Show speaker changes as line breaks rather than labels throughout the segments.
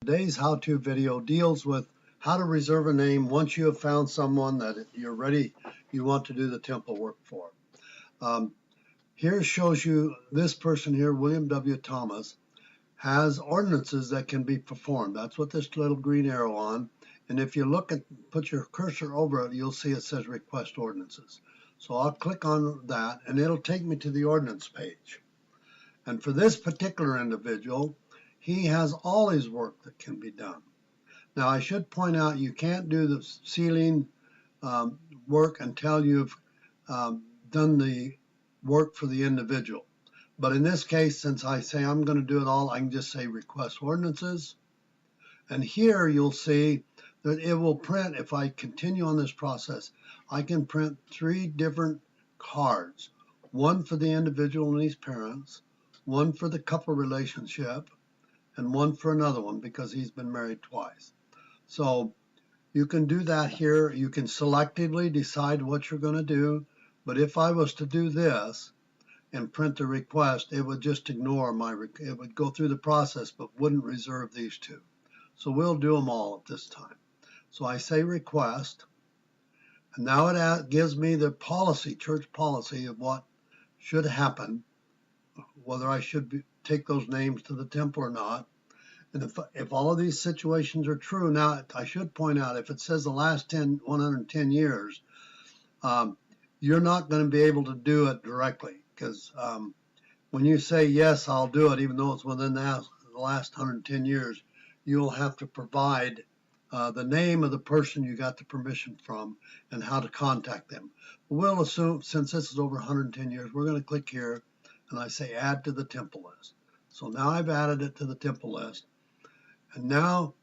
Today's how-to video deals with how to reserve a name once you have found someone that you're ready, you want to do the temple work for. Here shows you this person here, William W. Thomas, has ordinances that can be performed. That's what this little green arrow on. And if you look at, put your cursor over it, you'll see it says request ordinances. So I'll click on that and it'll take me to the ordinance page. And for this particular individual, he has all his work that can be done. Now I should point out you can't do the ceiling work until you've done the work for the individual. But in this case, since I say I'm going to do it all, I can just say request ordinances. And here you'll see that it will print, if I continue on this process, I can print 3 different cards. One for the individual and his parents, one for the couple relationship, and one for another one because he's been married twice. So you can do that here. You can selectively decide what you're going to do. But if I was to do this and print the request, it would just ignore it would go through the process but wouldn't reserve these 2. So we'll do them all at this time. So I say request, and now it gives me the policy, church policy of what should happen, whether I should take those names to the temple or not. And if all of these situations are true, now I should point out, if it says the last 110 years, you're not going to be able to do it directly, because when you say, yes, I'll do it, even though it's within the last 110 years, you'll have to provide the name of the person you got the permission from and how to contact them. We'll assume, since this is over 110 years, we're going to click here, and I say add to the temple list. So now I've added it to the temple list. And now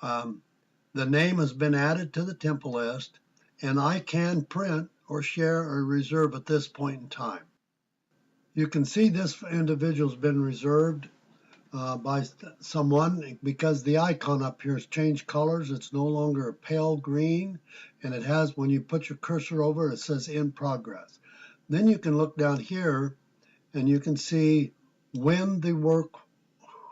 the name has been added to the temple list, and I can print or share or reserve at this point in time. You can see this individual's been reserved by someone because the icon up here has changed colors. It's no longer a pale green, and it has, when you put your cursor over it, it says in progress. Then you can look down here and you can see when the work,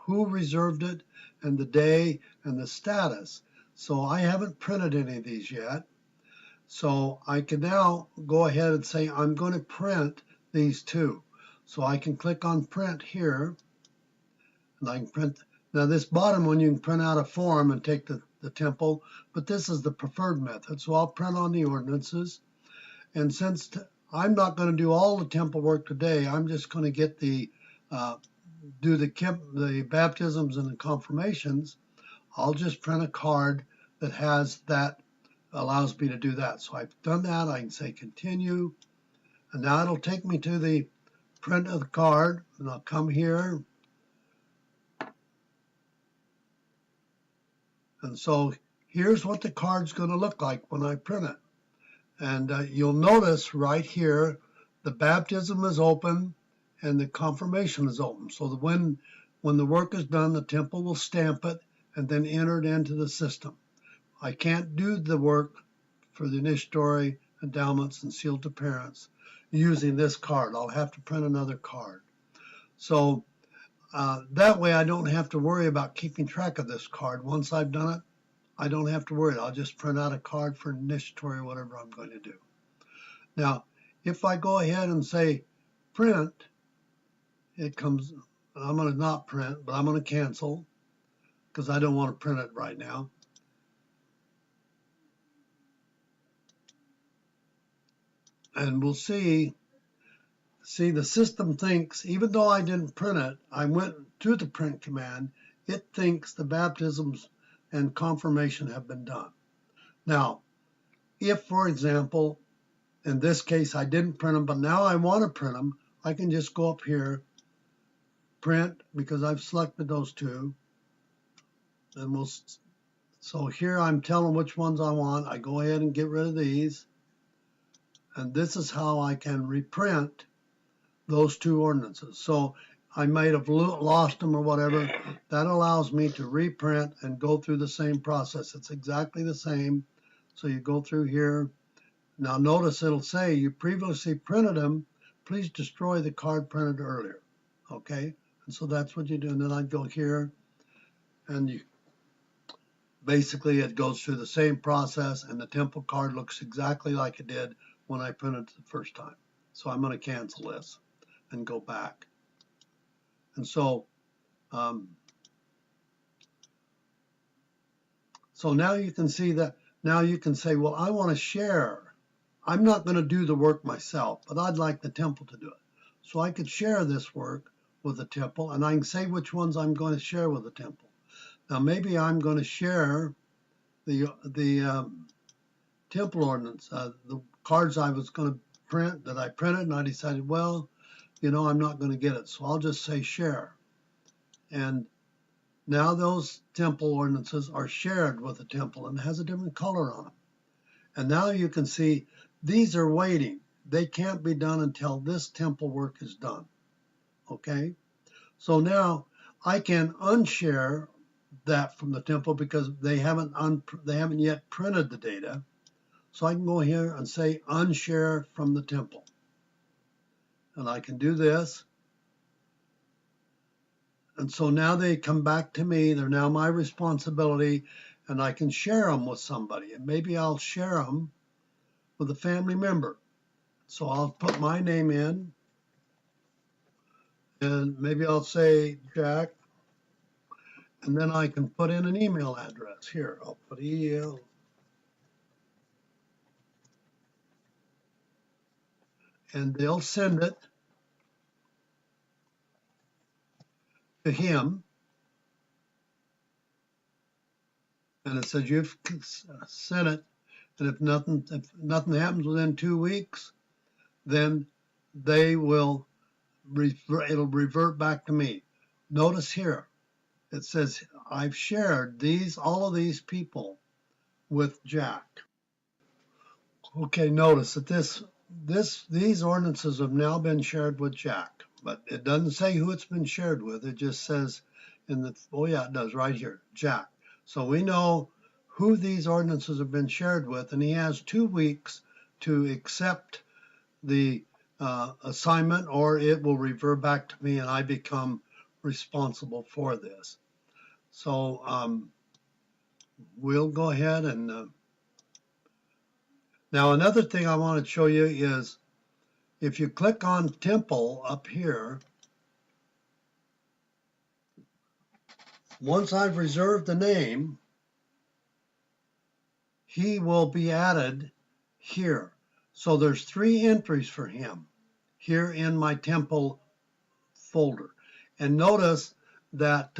who reserved it, and the day and the status. So I haven't printed any of these yet. So I can now go ahead and say I'm going to print these 2. So I can click on print here, and I can print. Now this bottom one you can print out a form and take the temple, but this is the preferred method. So I'll print on the ordinances. And since I'm not going to do all the temple work today, I'm just going to get the do the baptisms and the confirmations. I'll just print a card that has that, allows me to do that. So I've done that. I can say continue, and now it'll take me to the print of the card, and I'll come here. And so here's what the card's going to look like when I print it. And you'll notice right here the baptism is open and the confirmation is open. So that when the work is done, the temple will stamp it and then enter it into the system. I can't do the work for the initiatory, endowments, and sealed to parents using this card. I'll have to print another card. So that way I don't have to worry about keeping track of this card. Once I've done it, I don't have to worry. I'll just print out a card for initiatory or whatever I'm going to do. Now, if I go ahead and say print, it comes, I'm going to not print, but I'm going to cancel because I don't want to print it right now. And we'll see the system thinks, even though I didn't print it, I went to the print command, it thinks the baptisms and confirmation have been done. Now, if, for example, in this case, I didn't print them, but now I want to print them, I can just go up here, print, because I've selected those 2. And so here I'm telling which ones I want. I go ahead and get rid of these. And this is how I can reprint those 2 ordinances. So I might have lost them or whatever. That allows me to reprint and go through the same process. It's exactly the same. So you go through here. Now notice it'll say you previously printed them. Please destroy the card printed earlier. Okay? And so that's what you do. And then I'd go here and you basically it goes through the same process, and the temple card looks exactly like it did when I printed it the first time. So I'm going to cancel this and go back. And so so now you can see that, now you can say, well, I want to share. I'm not going to do the work myself, but I'd like the temple to do it. So I could share this work with the temple, and I can say which ones I'm going to share with the temple. Now maybe I'm going to share the temple ordinance, the cards I was going to print that I printed, and I decided, well, you know, I'm not going to get it, so I'll just say share. And now those temple ordinances are shared with the temple and has a different color on them. And now you can see these are waiting. They can't be done until this temple work is done. Okay? So now I can unshare that from the temple because they haven't yet printed the data. So I can go here and say unshare from the temple. And I can do this. And so now they come back to me. They're now my responsibility, and I can share them with somebody. And maybe I'll share them with a family member. So I'll put my name in, and maybe I'll say Jack, and then I can put in an email address. Here, I'll put EL. And they'll send it to him. And it says you've sent it, and if nothing happens within 2 weeks, then they will it'll revert back to me. Notice here, it says I've shared all of these people with Jack. Okay, notice that these ordinances have now been shared with Jack, but it doesn't say who it's been shared with. It just says oh yeah, it does right here, Jack. So we know who these ordinances have been shared with, and he has 2 weeks to accept the assignment, or it will revert back to me and I become responsible for this. So we'll go ahead and now another thing I want to show you is if you click on temple up here, once I've reserved the name, he will be added here. So there's 3 entries for him here in my temple folder. And notice that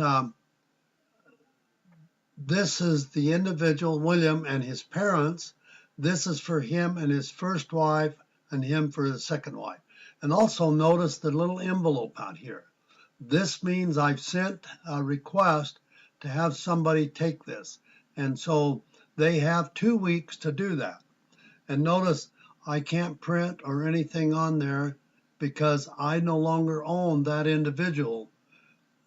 this is the individual, William, and his parents. This is for him and his first wife, and him for his second wife. And also notice the little envelope out here. This means I've sent a request to have somebody take this. And so they have 2 weeks to do that. And notice I can't print or anything on there because I no longer own that individual.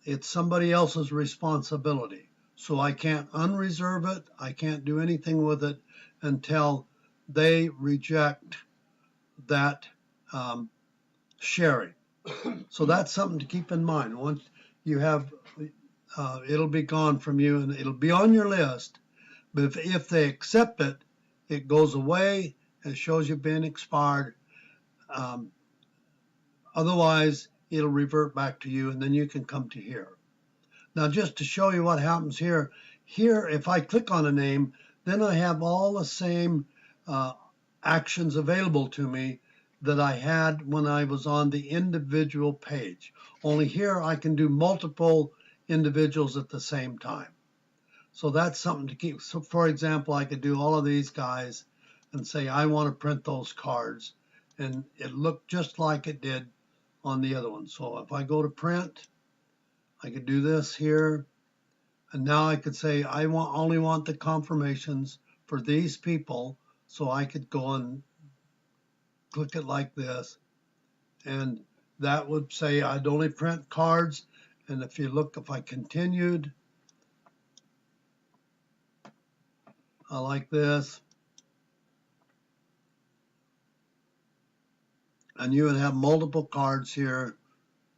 It's somebody else's responsibility. So I can't unreserve it. I can't do anything with it until they reject that sharing. So that's something to keep in mind. Once you have, it'll be gone from you and it'll be on your list. But if they accept it, it goes away. It shows you've been expired. Otherwise, it'll revert back to you, and then you can come to here. Now, just to show you what happens here, if I click on a name, then I have all the same actions available to me that I had when I was on the individual page. Only here I can do multiple individuals at the same time. So that's something to keep. So for example, I could do all of these guys and say, I want to print those cards. And it looked just like it did on the other one. So if I go to print, I could do this here. And now I could say, I only want the confirmations for these people. So I could go and click it like this. And that would say I'd only print cards. And if you look, if I continued, I like this. And you would have multiple cards here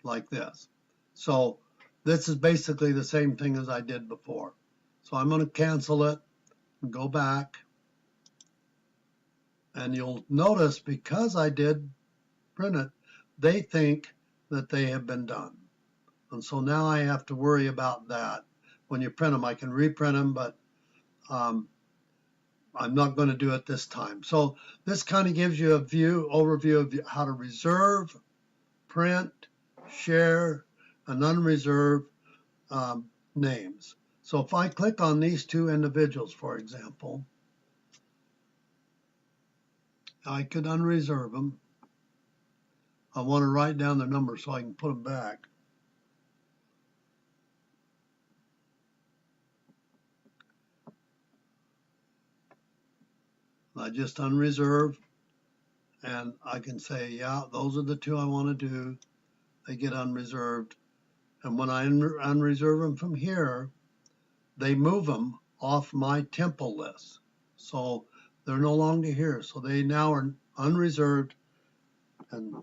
like this. So this is basically the same thing as I did before. So I'm going to cancel it and go back. And you'll notice because I did print it, they think that they have been done. And so now I have to worry about that. When you print them, I can reprint them, but I'm not going to do it this time. So this kind of gives you a overview of how to reserve, print, share, and unreserve names. So if I click on these two individuals, for example, I could unreserve them. I want to write down their number so I can put them back. I just unreserve, and I can say, yeah, those are the two I want to do. They get unreserved. And when I unreserve them from here, they move them off my temple list. So they're no longer here. So they now are unreserved, and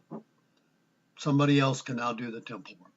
somebody else can now do the temple work.